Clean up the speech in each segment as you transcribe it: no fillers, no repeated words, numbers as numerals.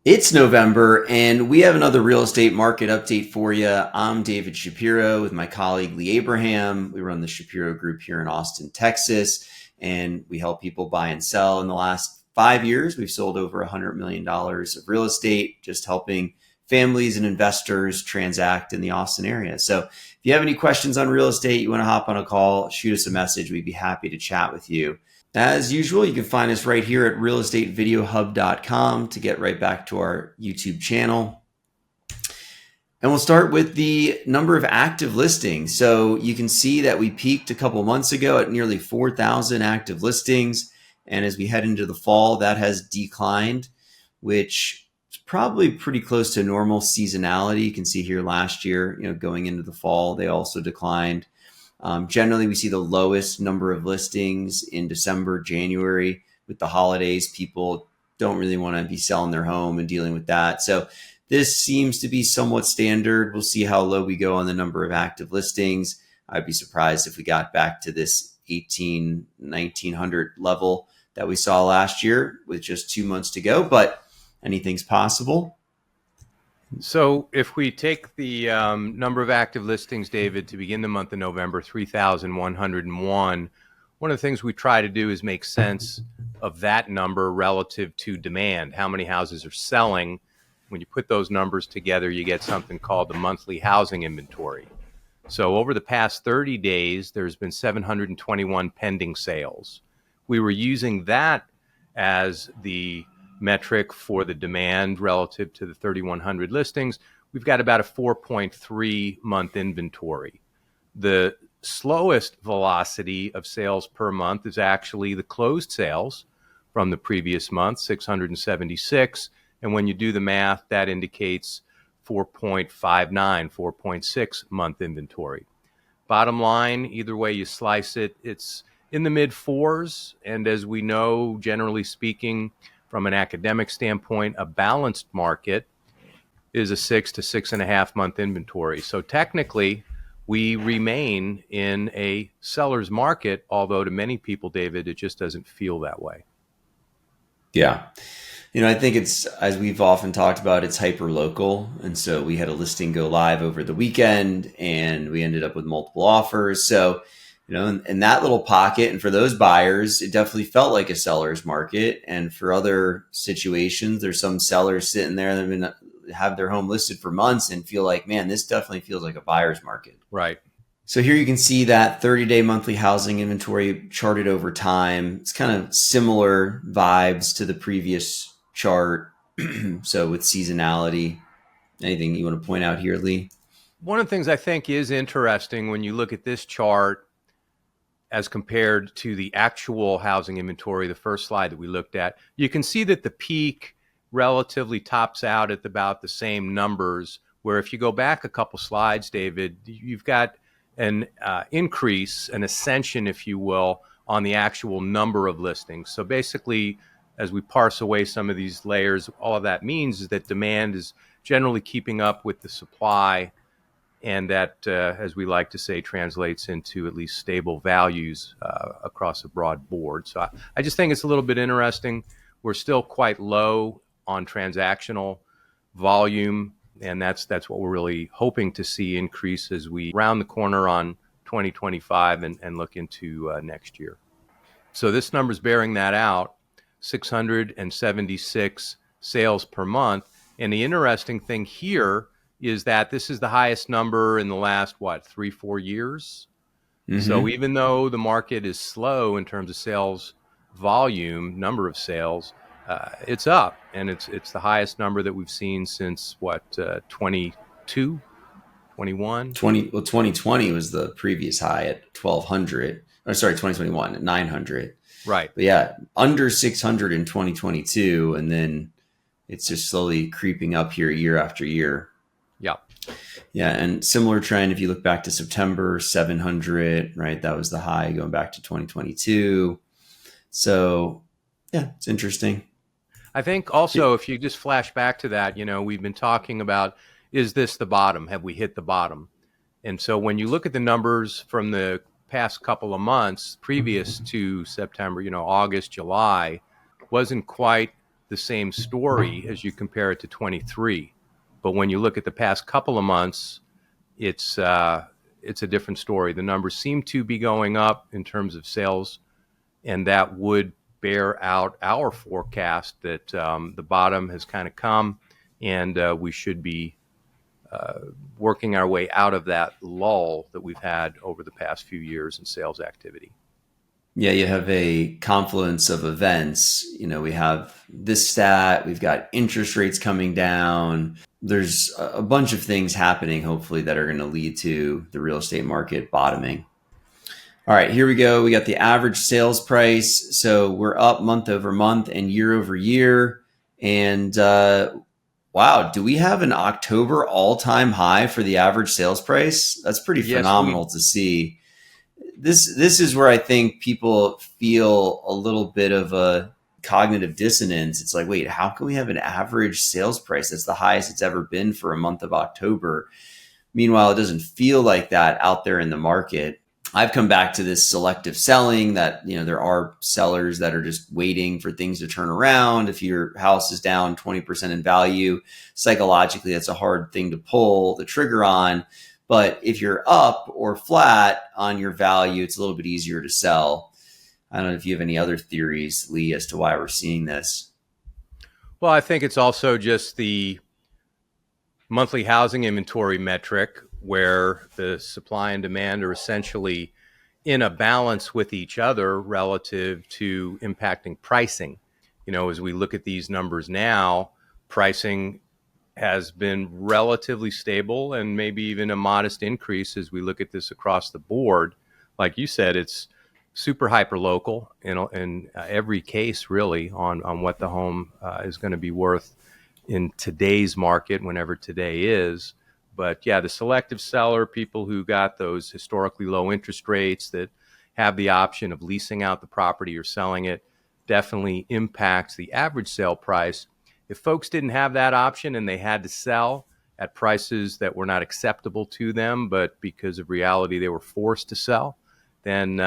It's November, and we have another real estate market update for you. I'm David Shapiro with my colleague Lee Abraham. We run the Shapiro Group here in Austin, Texas, and we help people buy and sell. In the last 5 years, we've sold over $100 million of real estate, just helping families and investors transact in the Austin area. So if you have any questions on real estate, you want to hop on a call, shoot us a message. We'd be happy to chat with you. As usual, you can find us right here at realestatevideohub.com to get right back to our YouTube channel. And we'll start with the number of active listings. So you can see that we peaked a couple months ago at nearly 4,000 active listings. And as we head into the fall, that has declined, which is probably pretty close to normal seasonality. You can see here last year, going into the fall, they also declined. Generally, we see the lowest number of listings in December, January. With the holidays, people don't really want to be selling their home and dealing with that. So this seems to be somewhat standard. We'll see how low we go on the number of active listings. I'd be surprised if we got back to this 1,900 level that we saw last year with just 2 months to go, but anything's possible. So if we take the number of active listings, David, to begin the month of November, 3,101, one of the things we try to do is make sense of that number relative to demand. How many houses are selling? When you put those numbers together, you get something called the monthly housing inventory. So over the past 30 days, there's been 721 pending sales. We were using that as the metric for the demand relative to the 3,100 listings. We've got about a 4.3 month inventory. The slowest velocity of sales per month is actually the closed sales from the previous month, 676. And when you do the math, that indicates 4.59, 4.6 month inventory. Bottom line, either way you slice it, it's in the mid fours. And as we know, generally speaking, from an academic standpoint, a balanced market is a 6 to 6.5 month inventory. So technically, we remain in a seller's market, although to many people, David, it just doesn't feel that way. Yeah. I think it's, as we've often talked about, it's hyper local. And so we had a listing go live over the weekend and we ended up with multiple offers. So in that little pocket, and for those buyers, it definitely felt like a seller's market. And for other situations, there's some sellers sitting there that have their home listed for months and feel like, man, this definitely feels like a buyer's market. Right. So here you can see that 30-day monthly housing inventory charted over time. It's kind of similar vibes to the previous chart. So with seasonality, anything you want to point out here, Lee? One of the things I think is interesting when you look at this chart as compared to the actual housing inventory, the first slide that we looked at, you can see that the peak relatively tops out at about the same numbers, where if you go back a couple slides, David, you've got an increase, an ascension, if you will, on the actual number of listings. So basically, as we parse away some of these layers, all of that means is that demand is generally keeping up with the supply, and that, as we like to say, translates into at least stable values across a broad board. So I just think it's a little bit interesting. We're still quite low on transactional volume, and that's what we're really hoping to see increase as we round the corner on 2025 and look into next year. So this number's bearing that out, 676 sales per month. And the interesting thing here is that this is the highest number in the last, 3-4 years? Mm-hmm. So even though the market is slow in terms of sales volume, number of sales, it's up, and it's the highest number that we've seen since 22, 21? 2020 was the previous high at 1,200. Or sorry, 2021 at 900. Right. But yeah, under 600 in 2022, and then it's just slowly creeping up here year after year. Yeah. Yeah. And similar trend, if you look back to September, 700, right? That was the high going back to 2022. So yeah, it's interesting. I think also, if you just flash back to that, we've been talking about, is this the bottom? Have we hit the bottom? And so when you look at the numbers from the past couple of months previous to September, August, July, wasn't quite the same story as you compare it to 23. But when you look at the past couple of months, it's a different story. The numbers seem to be going up in terms of sales, and that would bear out our forecast that the bottom has kind of come, and we should be working our way out of that lull that we've had over the past few years in sales activity. Yeah, you have a confluence of events. We have this stat, we've got interest rates coming down. There's a bunch of things happening, hopefully, that are going to lead to the real estate market bottoming. All right, here we go. We got the average sales price. So we're up month over month and year over year. And wow, do we have an October all-time high for the average sales price? That's pretty phenomenal to see. This is where I think people feel a little bit of a cognitive dissonance. It's like, wait, how can we have an average sales price that's the highest it's ever been for a month of October? Meanwhile, it doesn't feel like that out there in the market. I've come back to this selective selling that, there are sellers that are just waiting for things to turn around. If your house is down 20% in value, psychologically, that's a hard thing to pull the trigger on. But if you're up or flat on your value, it's a little bit easier to sell. I don't know if you have any other theories, Lee, as to why we're seeing this. Well, I think it's also just the monthly housing inventory metric where the supply and demand are essentially in a balance with each other relative to impacting pricing. As we look at these numbers now, pricing has been relatively stable and maybe even a modest increase as we look at this across the board. Like you said, it's super hyper local in every case, really, on what the home is going to be worth in today's market, whenever today is. But yeah, the selective seller, people who got those historically low interest rates that have the option of leasing out the property or selling it, definitely impacts the average sale price. If folks didn't have that option and they had to sell at prices that were not acceptable to them, but because of reality they were forced to sell, then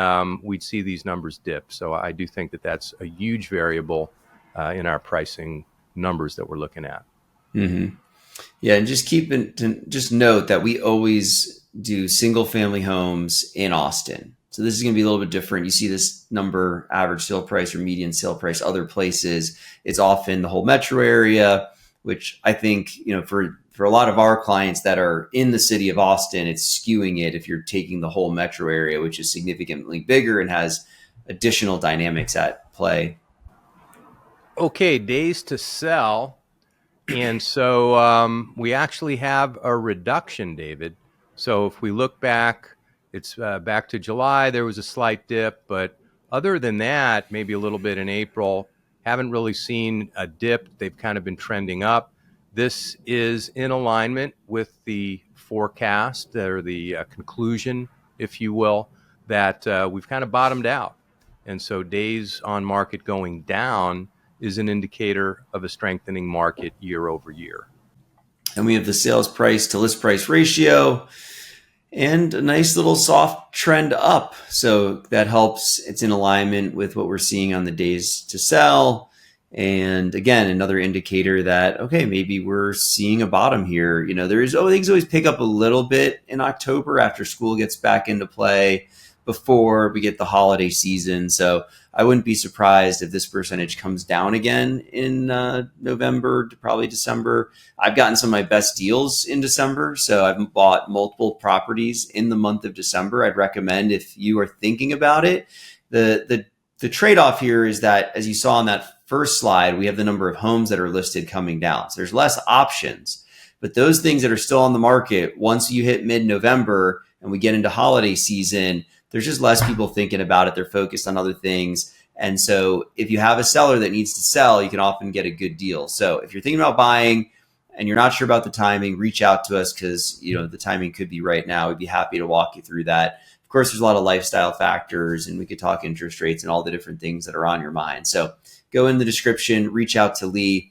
we'd see these numbers dip. So I do think that that's a huge variable in our pricing numbers that we're looking at. Mm-hmm. Yeah, and just note that we always do single family homes in Austin. So this is going to be a little bit different. You see this number, average sale price or median sale price, other places, it's often the whole metro area, which I think, for a lot of our clients that are in the city of Austin, it's skewing it if you're taking the whole metro area, which is significantly bigger and has additional dynamics at play. Okay, days to sell. And so we actually have a reduction, David. So if we look back, it's back to July, there was a slight dip. But other than that, maybe a little bit in April, haven't really seen a dip. They've kind of been trending up. This is in alignment with the forecast or the conclusion, if you will, that we've kind of bottomed out. And so days on market going down is an indicator of a strengthening market year over year. And we have the sales price to list price ratio and a nice little soft trend up. So that helps. It's in alignment with what we're seeing on the days to sell. And again, another indicator that, okay, maybe we're seeing a bottom here. Things always pick up a little bit in October after school gets back into play, before we get the holiday season. So I wouldn't be surprised if this percentage comes down again in November to probably December. I've gotten some of my best deals in December. So I've bought multiple properties in the month of December. I'd recommend, if you are thinking about it, the trade-off here is that, as you saw on that first slide, we have the number of homes that are listed coming down. So there's less options. But those things that are still on the market, once you hit mid-November and we get into holiday season, there's just less people thinking about it. They're focused on other things. And so if you have a seller that needs to sell, you can often get a good deal. So if you're thinking about buying and you're not sure about the timing, reach out to us, because the timing could be right now. We'd be happy to walk you through that. Of course, there's a lot of lifestyle factors, and we could talk interest rates and all the different things that are on your mind. So go in the description, reach out to Lee,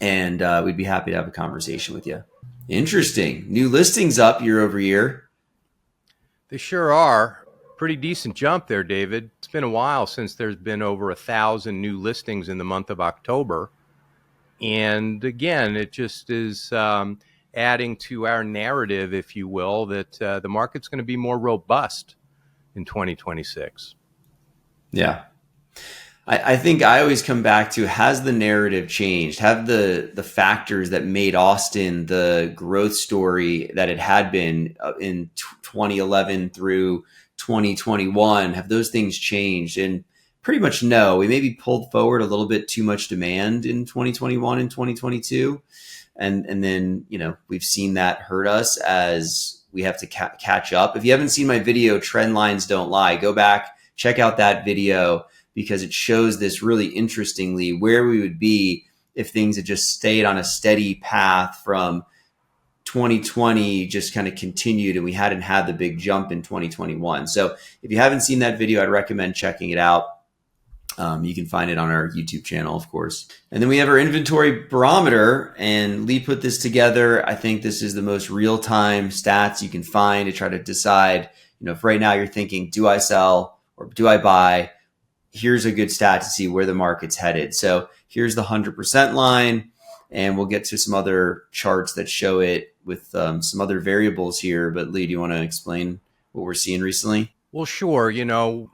and we'd be happy to have a conversation with you. Interesting. New listings up year over year. They sure are. Pretty decent jump there, David. It's been a while since there's been over 1,000 new listings in the month of October. And again, it just is adding to our narrative, if you will, that the market's going to be more robust in 2026. Yeah. I think I always come back to, has the narrative changed? Have the factors that made Austin the growth story that it had been in 2011 through 2021, have those things changed? And pretty much no. We maybe pulled forward a little bit too much demand in 2021 and 2022. And then, we've seen that hurt us as we have to catch up. If you haven't seen my video, Trend Lines Don't Lie, go back, check out that video, because it shows this really interestingly where we would be if things had just stayed on a steady path from 2020, just kind of continued, and we hadn't had the big jump in 2021. So if you haven't seen that video, I'd recommend checking it out. You can find it on our YouTube channel, of course. And then we have our inventory barometer, and Lee put this together. I think this is the most real-time stats you can find to try to decide, if right now you're thinking, do I sell or do I buy? Here's a good stat to see where the market's headed. So here's the 100% line, and we'll get to some other charts that show it with some other variables here. But Lee, do you want to explain what we're seeing recently? Well, sure.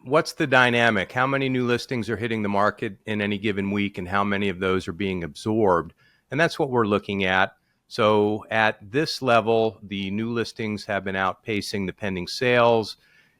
What's the dynamic? How many new listings are hitting the market in any given week, and how many of those are being absorbed? And that's what we're looking at. So at this level, the new listings have been outpacing the pending sales.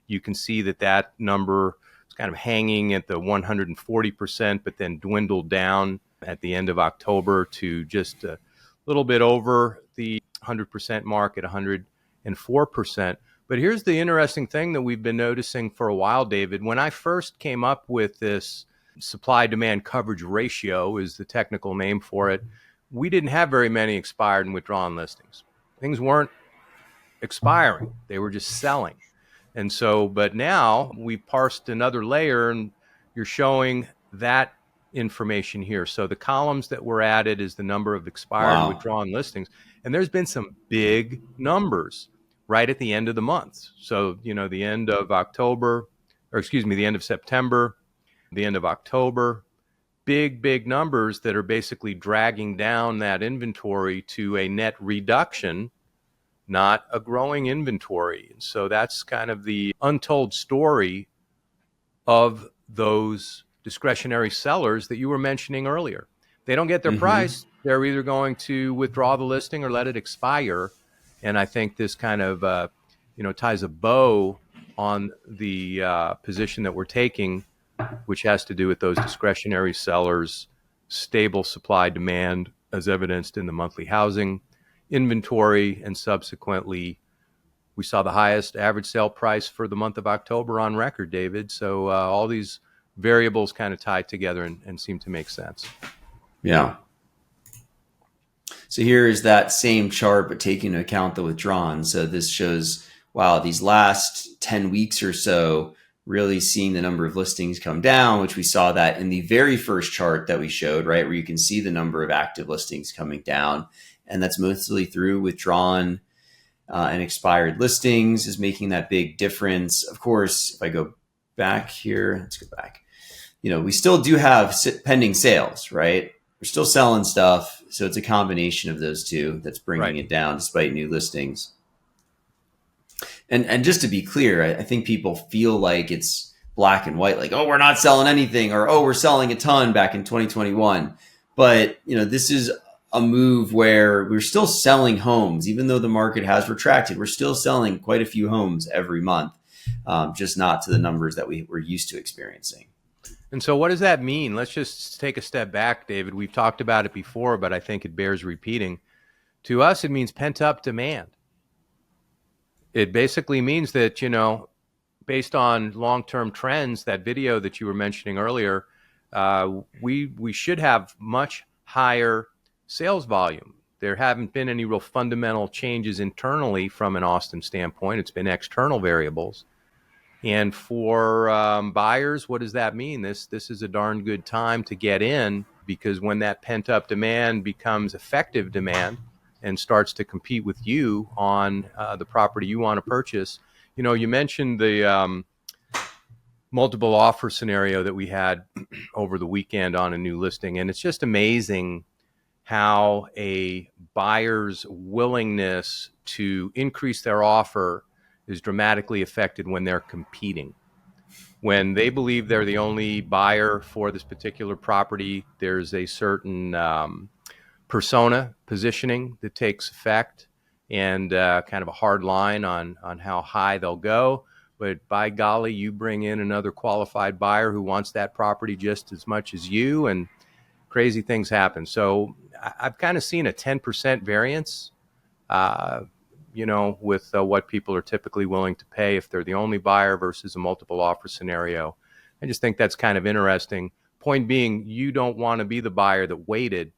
You can see that number is kind of hanging at the 140%, but then dwindled down at the end of October to just a little bit over the 100% mark at 104%. But here's the interesting thing that we've been noticing for a while, David. When I first came up with this supply-demand coverage ratio, is the technical name for it, we didn't have very many expired and withdrawn listings. Things weren't expiring. They were just selling. And so, but now we parsed another layer, and you're showing that information here. So the columns that were added is the number of expired and withdrawn listings. And there's been some big numbers right at the end of the month. So, the end of October, the end of September, the end of October, big numbers that are basically dragging down that inventory to a net reduction, not a growing inventory. And so that's kind of the untold story of those discretionary sellers that you were mentioning earlier. They don't get their price. They're either going to withdraw the listing or let it expire. And I think this kind of, ties a bow on the position that we're taking, which has to do with those discretionary sellers, stable supply demand as evidenced in the monthly housing inventory. And subsequently, we saw the highest average sale price for the month of October on record, David. So all these variables kind of tie together and seem to make sense. Yeah. So here is that same chart, but taking into account the withdrawn. So this shows, wow, these last 10 weeks or so, really seeing the number of listings come down, which we saw that in the very first chart that we showed, right, where you can see the number of active listings coming down. And that's mostly through withdrawn and expired listings is making that big difference. Of course, if I go back here, let's go back. We still do have pending sales, right? We're still selling stuff. So it's a combination of those two that's bringing it down despite new listings. And just to be clear, I think people feel like it's black and white, like, oh, we're not selling anything, or, oh, we're selling a ton back in 2021. But, this is a move where we're still selling homes, even though the market has retracted. We're still selling quite a few homes every month, just not to the numbers that we were used to experiencing. And so what does that mean? Let's just take a step back, David. We've talked about it before, but I think it bears repeating. To us, it means pent-up demand. It basically means that, based on long-term trends, that video that you were mentioning earlier, we should have much higher sales volume. There haven't been any real fundamental changes internally from an Austin standpoint. It's been external variables. And for buyers, what does that mean? This is a darn good time to get in, because when that pent-up demand becomes effective demand and starts to compete with you on the property you want to purchase. You mentioned the multiple offer scenario that we had over the weekend on a new listing, and it's just amazing how a buyer's willingness to increase their offer is dramatically affected when they're competing. When they believe they're the only buyer for this particular property, there's a certain persona positioning that takes effect, and kind of a hard line on how high they'll go. But by golly, you bring in another qualified buyer who wants that property just as much as you, and crazy things happen. So I've kind of seen a 10% variance, with what people are typically willing to pay if they're the only buyer versus a multiple offer scenario. I just think that's kind of interesting. Point being, you don't want to be the buyer that waited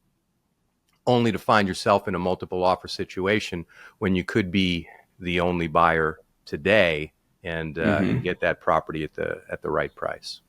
only to find yourself in a multiple offer situation when you could be the only buyer today and get that property at the right price.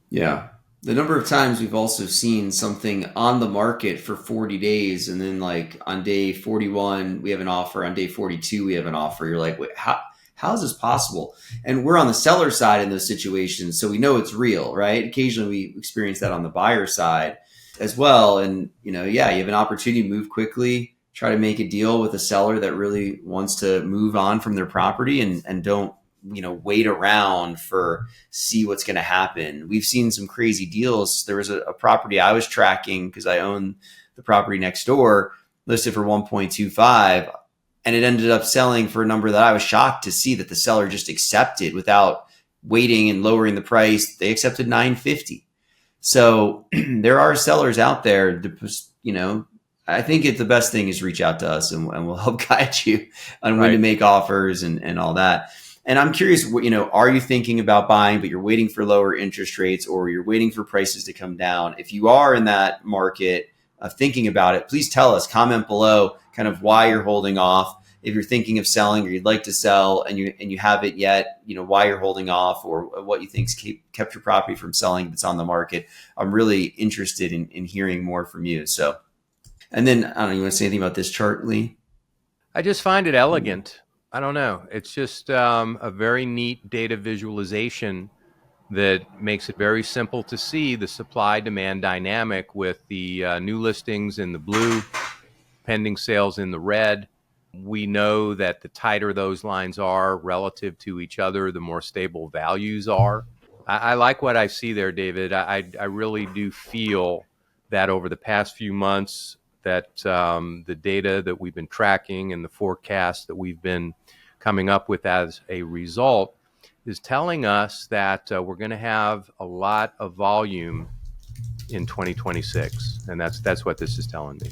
Yeah. The number of times we've also seen something on the market for 40 days, and then like on day 41 we have an offer, on day 42 we have an offer. You're like, wait, how is this possible? And we're on the seller side in those situations, so we know it's real, right? Occasionally we experience that on the buyer side as well. And you have an opportunity to move quickly, try to make a deal with a seller that really wants to move on from their property, and don't wait around for see what's going to happen. We've seen some crazy deals. There was a property I was tracking because I own the property next door, listed for 1.25, and it ended up selling for a number that I was shocked to see that the seller just accepted without waiting and lowering the price. They accepted 950. So there are sellers out there that, I think the best thing is reach out to us, and we'll help guide you on when to make offers and all that. And I'm curious, are you thinking about buying, but you're waiting for lower interest rates, or you're waiting for prices to come down? If you are in that market thinking about it, please tell us, comment below kind of why you're holding off. If you're thinking of selling or you'd like to sell and you haven't yet, why you're holding off, or what you think's kept your property from selling that's on the market. I'm really interested in hearing more from you. So, and then I don't know, you want to say anything about this chart, Lee? I just find it elegant. I don't know. It's just a very neat data visualization that makes it very simple to see the supply-demand dynamic with the new listings in the blue, pending sales in the red. We know that the tighter those lines are relative to each other, the more stable values are. I like what I see there, David. I really do feel that over the past few months, that the data that we've been tracking and the forecasts that we've been coming up with as a result is telling us that we're going to have a lot of volume in 2026. And that's what this is telling me.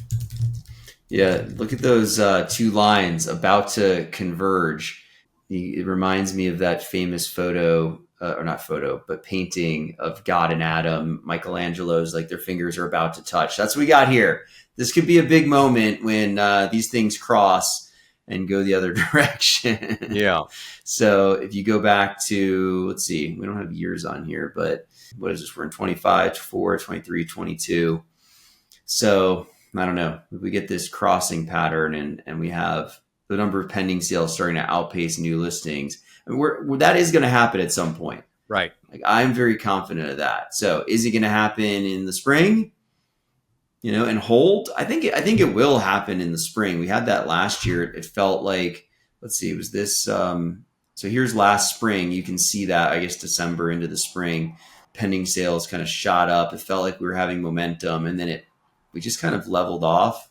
Yeah, look at those two lines about to converge. It reminds me of that famous photo, or not photo, but painting of God and Adam. Michelangelo's like their fingers are about to touch. That's what we got here. This could be a big moment when these things cross and go the other direction. Yeah. So if you go back to, let's see, we don't have years on here, but what is this? We're in 25, 4, 23, 22. So I don't know. If we get this crossing pattern and we have the number of pending sales starting to outpace new listings, I mean, that is going to happen at some point. Right. Like, I'm very confident of that. So is it going to happen in the spring? And hold? I think it will happen in the spring. We had that last year. It felt like, let's see, it was this. So here's last spring. You can see that, I guess, December into the spring, pending sales kind of shot up. It felt like we were having momentum, and then we just kind of leveled off.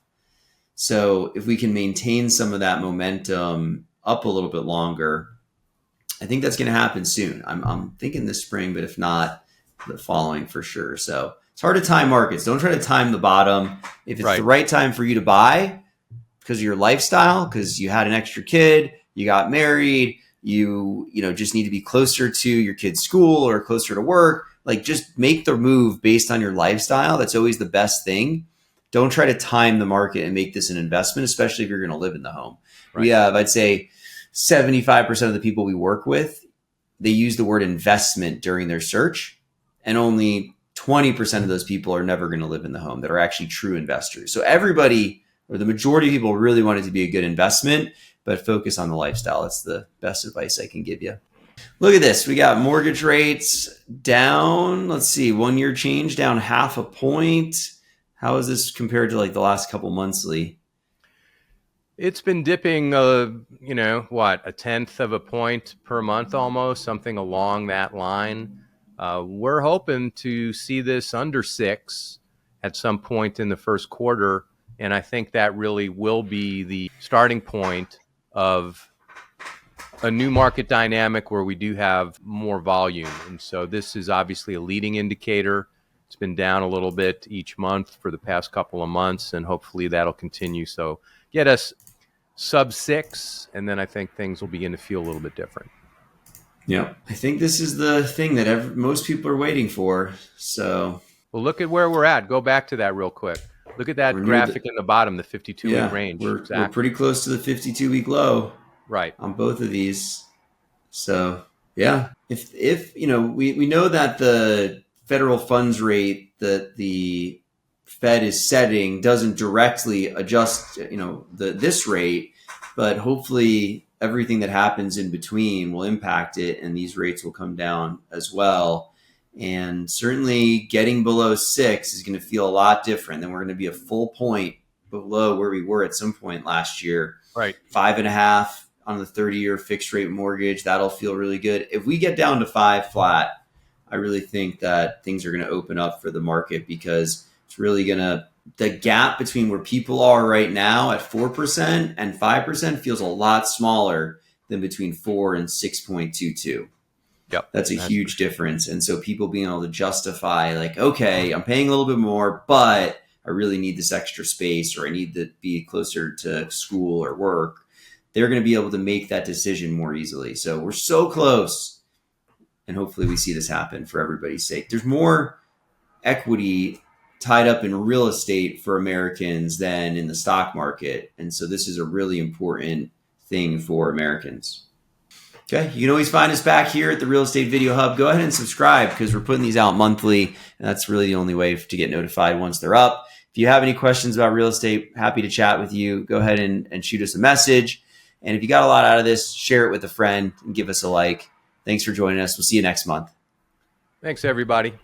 So if we can maintain some of that momentum up a little bit longer, I think that's going to happen soon. I'm thinking this spring, but if not, the following for sure. So it's hard to time markets. Don't try to time the bottom. If it's the right time for you to buy because of your lifestyle, because you had an extra kid, you got married, you just need to be closer to your kid's school or closer to work, like just make the move based on your lifestyle. That's always the best thing. Don't try to time the market and make this an investment, especially if you're going to live in the home. Right. We have, I'd say, 75% of the people we work with, they use the word investment during their search, and only 20% of those people are never going to live in the home that are actually true investors. So everybody, or the majority of people, really want it to be a good investment, but focus on the lifestyle. That's the best advice I can give you. Look at this. We got mortgage rates down. Let's see, 1 year change down 0.5 point. How is this compared to like the last couple months, Lee? It's been dipping, a tenth of a point per month almost, something along that line. We're hoping to see this under 6 at some point in the first quarter. And I think that really will be the starting point of a new market dynamic where we do have more volume. And so this is obviously a leading indicator. It's been down a little bit each month for the past couple of months, and hopefully that'll continue. So get us sub 6, and then I think things will begin to feel a little bit different. Yeah, I think this is the thing that most people are waiting for. So, well, look at where we're at. Go back to that real quick. Look at that graphic in the bottom, the 52-week range. We're pretty close to the 52-week low, right, on both of these. So, yeah, if we know that the federal funds rate that the Fed is setting doesn't directly adjust, this rate, but hopefully everything that happens in between will impact it, and these rates will come down as well. And certainly getting below 6 is going to feel a lot different. Then we're going to be a full point below where we were at some point last year. Right. 5.5 on the 30-year fixed rate mortgage. That'll feel really good. If we get down to 5 flat, I really think that things are going to open up for the market, because it's really going to, the gap between where people are right now at 4% and 5% feels a lot smaller than between 4 and 6.22. Yep. That's a huge difference. And so people being able to justify, like, okay, I'm paying a little bit more, but I really need this extra space, or I need to be closer to school or work. They're going to be able to make that decision more easily. So we're so close, and hopefully we see this happen for everybody's sake. There's more equity tied up in real estate for Americans than in the stock market. And so this is a really important thing for Americans. Okay, you can always find us back here at the Real Estate Video Hub. Go ahead and subscribe, because we're putting these out monthly, and that's really the only way to get notified once they're up. If you have any questions about real estate, happy to chat with you. Go ahead and shoot us a message. And if you got a lot out of this, share it with a friend and give us a like. Thanks for joining us. We'll see you next month. Thanks, everybody.